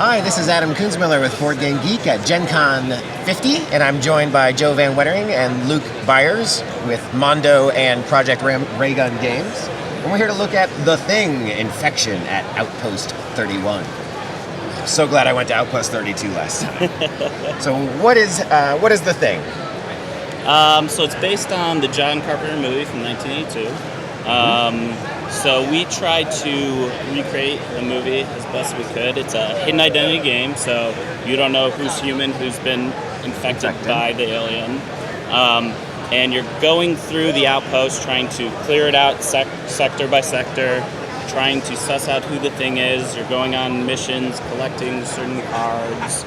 Hi, this is Adam Kunzmiller with Board Game Geek at Gen Con 50, and I'm joined by Joe Van Wettering and Luke Byers with Mondo and Project Raygun Games. And we're here to look at The Thing Infection at Outpost 31. So glad I went to Outpost 32 last time. So what is The Thing? So it's based on the John Carpenter movie from 1982. So we tried to recreate the movie as best we could. It's a hidden identity game, so you don't know who's human, who's been infected by the alien. And you're going through the outpost, trying to clear it out sector by sector, trying to suss out who the thing is. You're going on missions, collecting certain cards.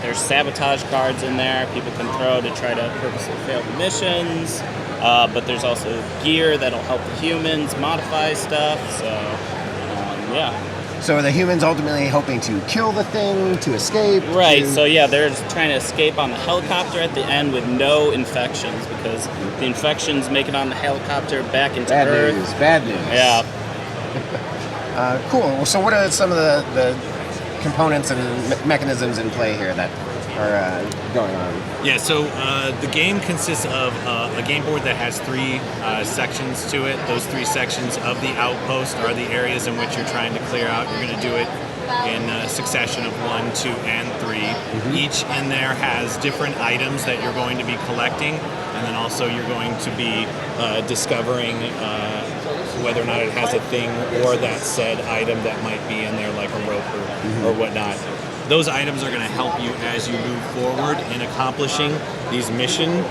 There's sabotage cards in there people can throw to try to purposely fail the missions. But there's also gear that'll help the humans modify stuff. So, yeah. So are the humans ultimately hoping to kill the thing, to escape? Right, so yeah, they're trying to escape on the helicopter at the end with no infections because the infections make it on the helicopter back into Earth. Bad news. Yeah. Cool. So what are some of the components and mechanisms in play here that are going on? Yeah, so the game consists of a game board that has three sections to it. Those three sections of the outpost are the areas in which you're trying to clear out. You're going to do it in a succession of 1, 2, and 3. Mm-hmm. Each in there has different items that you're going to be collecting, and then also you're going to be discovering whether or not it has a thing or that said item that might be in there, like a rope or whatnot. Those items are going to help you as you move forward in accomplishing these mission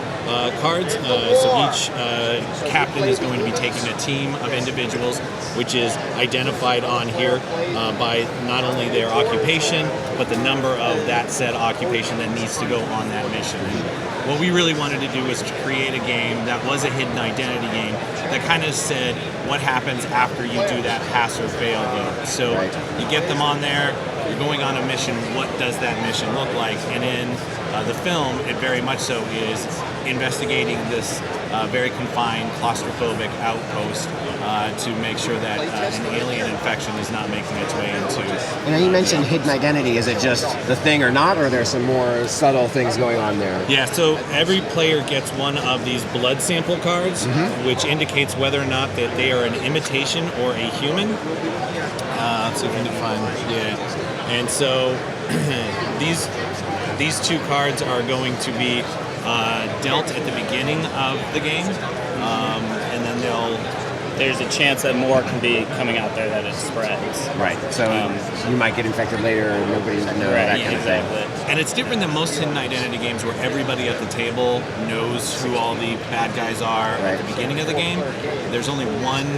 cards. So each captain is going to be taking a team of individuals, which is identified on here by not only their occupation, but the number of that said occupation that needs to go on that mission. And what we really wanted to do was to create a game that was a hidden identity game that kind of said what happens after you do that pass or fail vote. So you get them on there, you're going on a mission, what does that mission look like? And in the film, it very much so is investigating this very confined, claustrophobic outpost to make sure that an alien infection is not making its way into... And now you mentioned hidden identity. Is it just the thing or not, or are there some more subtle things going on there? Yeah, so every player gets one of these blood sample cards, which indicates whether or not that they are an imitation or a human. Let's see if we can find... Yeah. And so these two cards are going to be dealt at the beginning of the game, and then there's a chance that more can be coming out there that it spreads. Right. So you might get infected later, and nobody knows that kind of thing. And it's different than most hidden identity games where everybody at the table knows who all the bad guys are at the beginning of the game. There's only one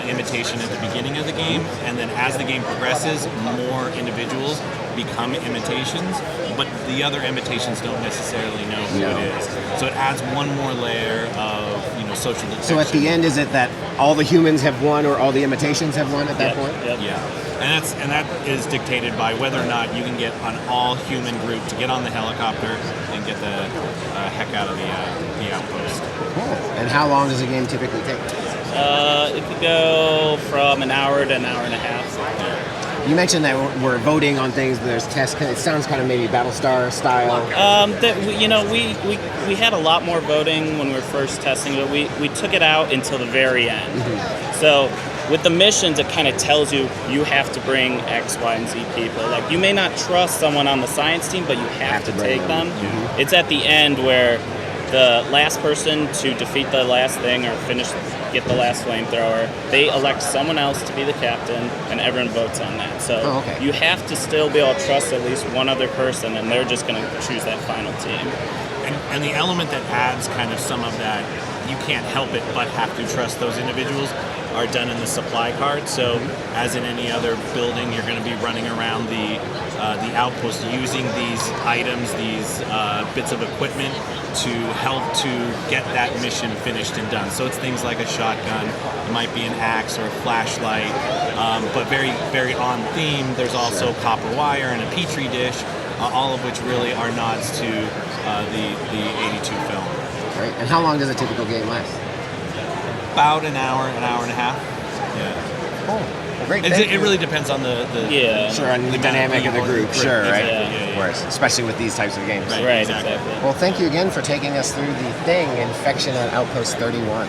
imitation at the beginning of the game, and then as the game progresses, more individuals become imitations, but the other imitations don't necessarily know who it is. So it adds one more layer of social detection. So at the end, is it that all the humans have won or all the imitations have won at that point? Yep. Yeah. And that is dictated by whether or not you can get an all-human group to get on the helicopter and get the heck out of the outpost. Cool. And how long does a game typically take? It could go from an hour to an hour and a half. You mentioned that we're voting on things. There's tests. It sounds kind of maybe Battlestar style. We had a lot more voting when we were first testing, but we took it out until the very end. So with the missions, it kind of tells you have to bring X, Y, and Z people. Like you may not trust someone on the science team, but you have to take them. It's at the end where the last person to defeat the last thing or get the last flamethrower, they elect someone else to be the captain, and everyone votes on that. So you have to still be able to trust at least one other person, and they're just going to choose that final team. And the element that adds kind of some of that, you can't help it but have to trust those individuals, are done in the supply card. So as in any other building, you're going to be running around the outpost using these items, these bits of equipment to help to get that mission finished and done. So it's things like a shotgun, it might be an axe or a flashlight, but very, very on theme. There's also copper wire and a petri dish, all of which really are nods to the 82 film. Right. And how long does a typical game last? About an hour and a half. Yeah. Cool. great. It really depends on the Yeah. Sure, on the dynamic of the group. Right, Sure, right? exactly, Of course, especially with these types of games. Right. Right, Exactly. exactly. Well, thank you again for taking us through the thing, Infection on Outpost 31.